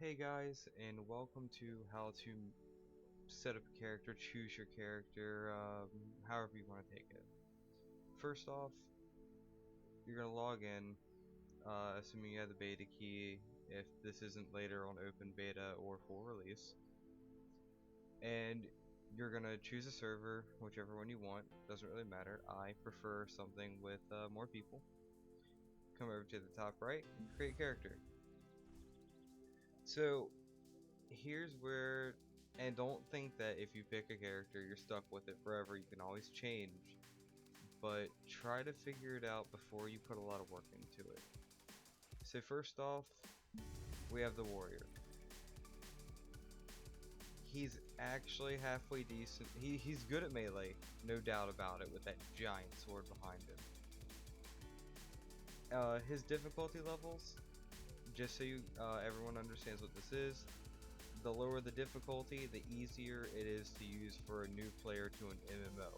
Hey guys, and welcome to how to set up a character, choose your character, however you want to take it. First off, you're going to log in, assuming you have the beta key, if this isn't later on open beta or full release. And you're going to choose a server, whichever one you want, doesn't really matter. I prefer something with more people. Come over to the top right and create character. So here's where, and don't think that if you pick a character you're stuck with it forever. You can always change, but try to figure it out before you put a lot of work into it. So first off, we have the warrior. He's actually halfway decent. He's good at melee, no doubt about it, with that giant sword behind him. His difficulty levels, just so everyone understands what this is, the lower the difficulty, the easier it is to use for a new player to an MMO.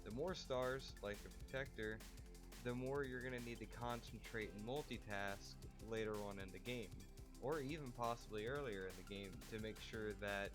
The more stars, like the Protector, the more you're going to need to concentrate and multitask later on in the game, or even possibly earlier in the game, to make sure that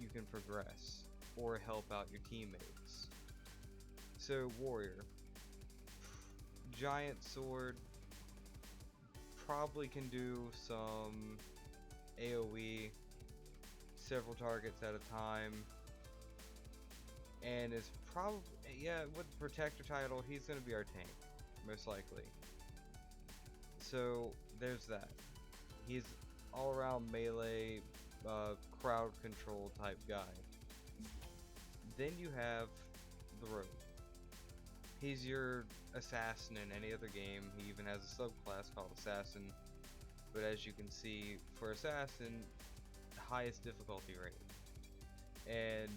you can progress or help out your teammates. So Warrior, giant sword, probably can do some AoE, several targets at a time, and is probably, yeah, with the Protector title, he's going to be our tank, most likely. So there's that. He's all around melee, crowd control type guy. Then you have the Rogue. He's your assassin in any other game. He even has a subclass called Assassin, but as you can see, for Assassin, highest difficulty rating. And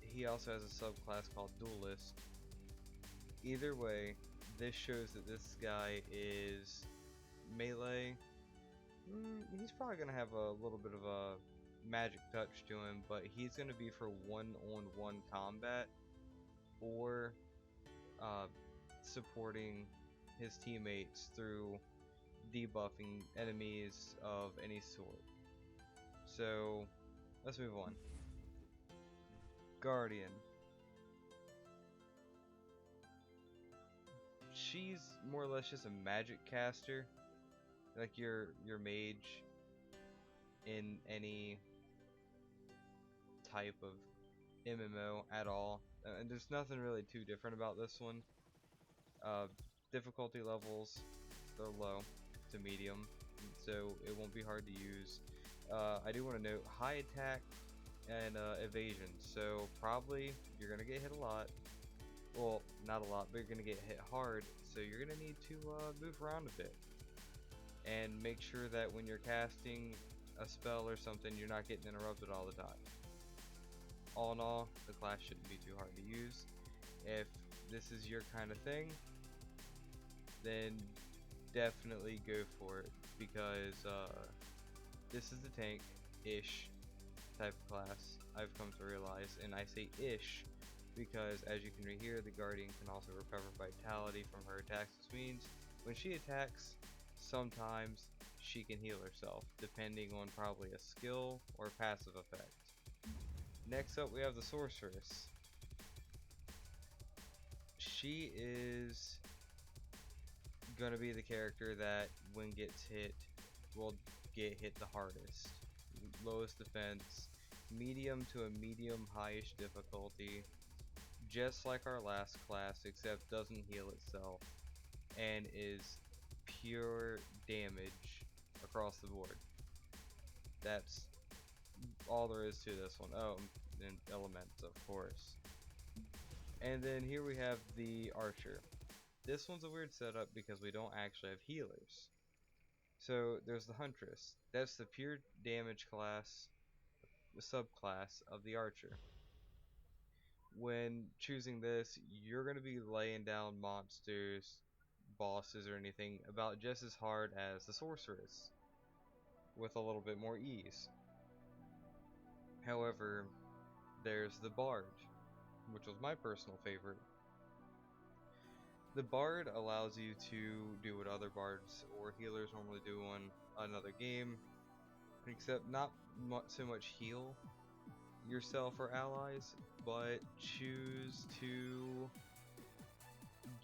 he also has a subclass called Duelist. Either way, this shows that this guy is melee. He's probably gonna have a little bit of a magic touch to him, but he's gonna be for one-on-one combat or supporting his teammates through debuffing enemies of any sort. So let's move on. Guardian. She's more or less just a magic caster, like your mage in any type of MMO at all. And there's nothing really too different about this one. Uh, Difficulty levels, they're low to medium, so it won't be hard to use. I do want to note high attack and evasion, so probably you're going to get hit a lot. Well, not a lot, but you're going to get hit hard, so you're going to need to move around a bit. And make sure that when you're casting a spell or something, you're not getting interrupted all the time. All in all, the class shouldn't be too hard to use. If this is your kind of thing, then definitely go for it, because this is the tank-ish type of class, I've come to realize. And I say ish because, as you can read here, the Guardian can also recover vitality from her attacks, which means when she attacks, sometimes she can heal herself, depending on probably a skill or passive effect. Next up, we have the Sorceress. She is gonna be the character that, when gets hit, will get hit the hardest. Lowest defense, medium to a medium highish difficulty, just like our last class, except doesn't heal itself and is pure damage across the board. That's all there is to this one. Oh, and elements, of course. And then here we have the Archer. This one's a weird setup because we don't actually have healers. So there's the Huntress. That's the pure damage class, the subclass of the Archer. When choosing this, you're going to be laying down monsters, bosses, or anything about just as hard as the Sorceress, with a little bit more ease. However, there's the Bard, which was my personal favorite. The Bard allows you to do what other bards or healers normally do on another game, except not so much heal yourself or allies, but choose to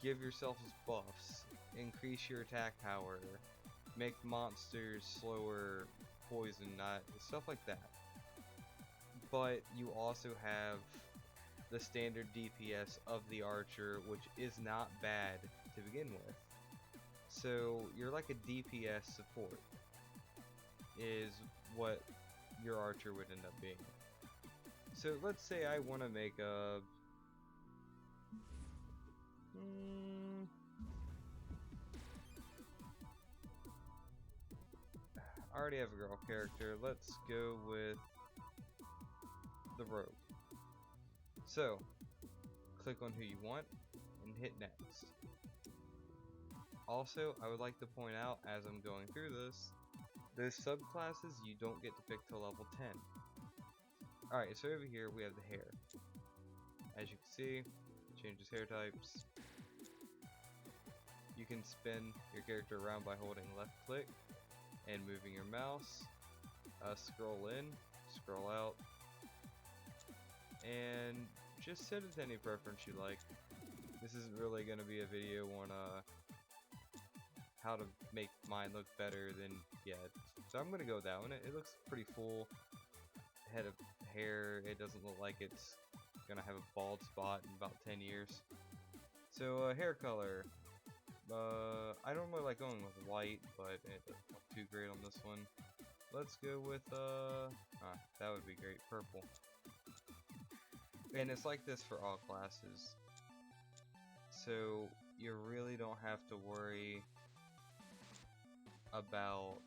give yourself buffs, increase your attack power, make monsters slower, poison, not stuff like that. But you also have the standard DPS of the archer, which is not bad to begin with. So you're like a DPS support, is what your archer would end up being. So let's say I want to make a I already have a girl character. Let's go with the rogue. So click on who you want and hit next. Also, I would like to point out as I'm going through this, those subclasses you don't get to pick till level 10. Alright, so over here we have the hair. As you can see, it changes hair types. You can spin your character around by holding left click and moving your mouse. Scroll in, scroll out, and just set it to any preference you like. This isn't really going to be a video on how to make mine look better than yet. So I'm going to go with that one. It looks pretty full. Head of hair, it doesn't look like it's going to have a bald spot in about 10 years. So hair color. I don't really like going with white, but it doesn't look too great on this one. Let's go with, that would be great, purple. And it's like this for all classes. So you really don't have to worry about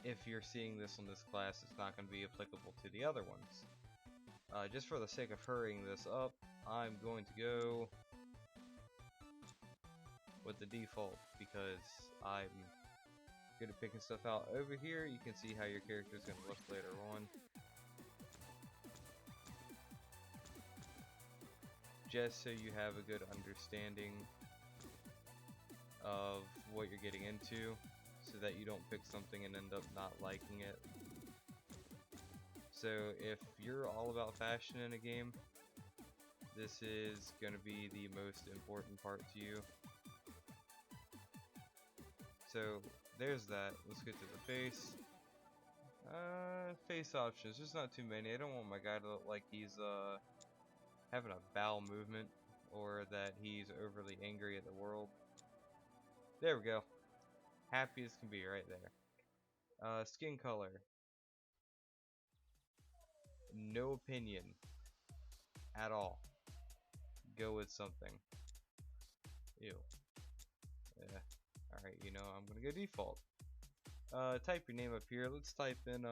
if you're seeing this on this class, it's not going to be applicable to the other ones. Just for the sake of hurrying this up, I'm going to go with the default because I'm good at picking stuff out. Over here, you can see how your character is going to look later on. Just so you have a good understanding of what you're getting into, so that you don't pick something and end up not liking it. So if you're all about fashion in a game, this is going to be the most important part to you. So there's that. Let's get to the face. Face options. There's not too many. I don't want my guy to look like he's having a bowel movement or that he's overly angry at the world. There we go. Happy as can be right there. Skin color. No opinion at all. Go with something. Ew. Yeah. Alright, you know, I'm gonna go default. Type your name up here. Let's type in,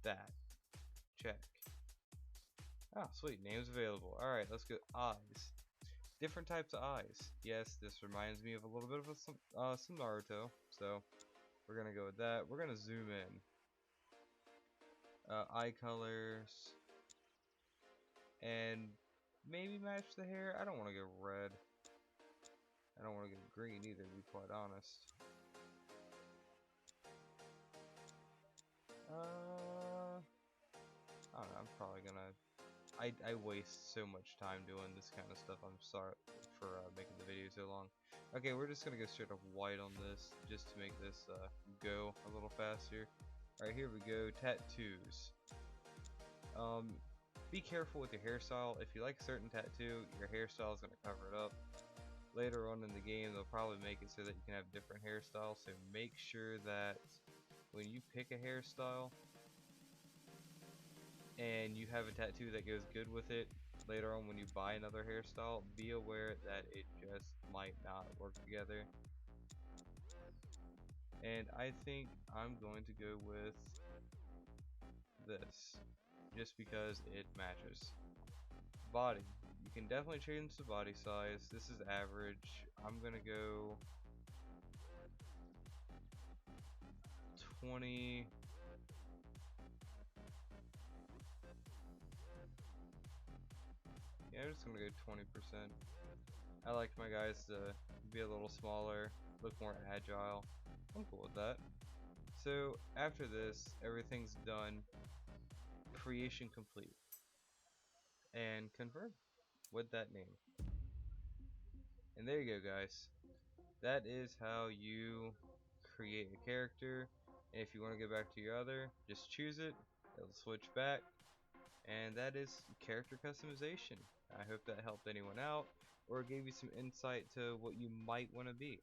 that. Check. Oh, sweet. Name's available. Alright, let's go. Eyes. Different types of eyes. Yes, this reminds me of a little bit of some Naruto. So, we're gonna go with that. We're gonna zoom in. Eye colors. And maybe match the hair. I don't want to go red. I don't want to go green either, to be quite honest. I don't know, I'm probably gonna... I waste so much time doing this kind of stuff. I'm sorry for making the video so long. Okay, we're just gonna go straight up white on this, just to make this go a little faster. Alright, here we go. Tattoos. Be careful with your hairstyle. If you like a certain tattoo, your hairstyle is going to cover it up. Later on in the game, they'll probably make it so that you can have different hairstyles. So make sure that when you pick a hairstyle and you have a tattoo that goes good with it, later on when you buy another hairstyle, be aware that it just might not work together. And I think I'm going to go with this, just because it matches. Body. You can definitely change the body size. This is average. I'm gonna go 20. Yeah, I'm just gonna go 20%. I like my guys to be a little smaller, look more agile. I'm cool with that. So after this, everything's done. Creation complete. And confirm with that name. And there you go, guys. That is how you create a character. And if you want to go back to your other, just choose it. It'll switch back. And that is character customization. I hope that helped anyone out or gave you some insight to what you might want to be.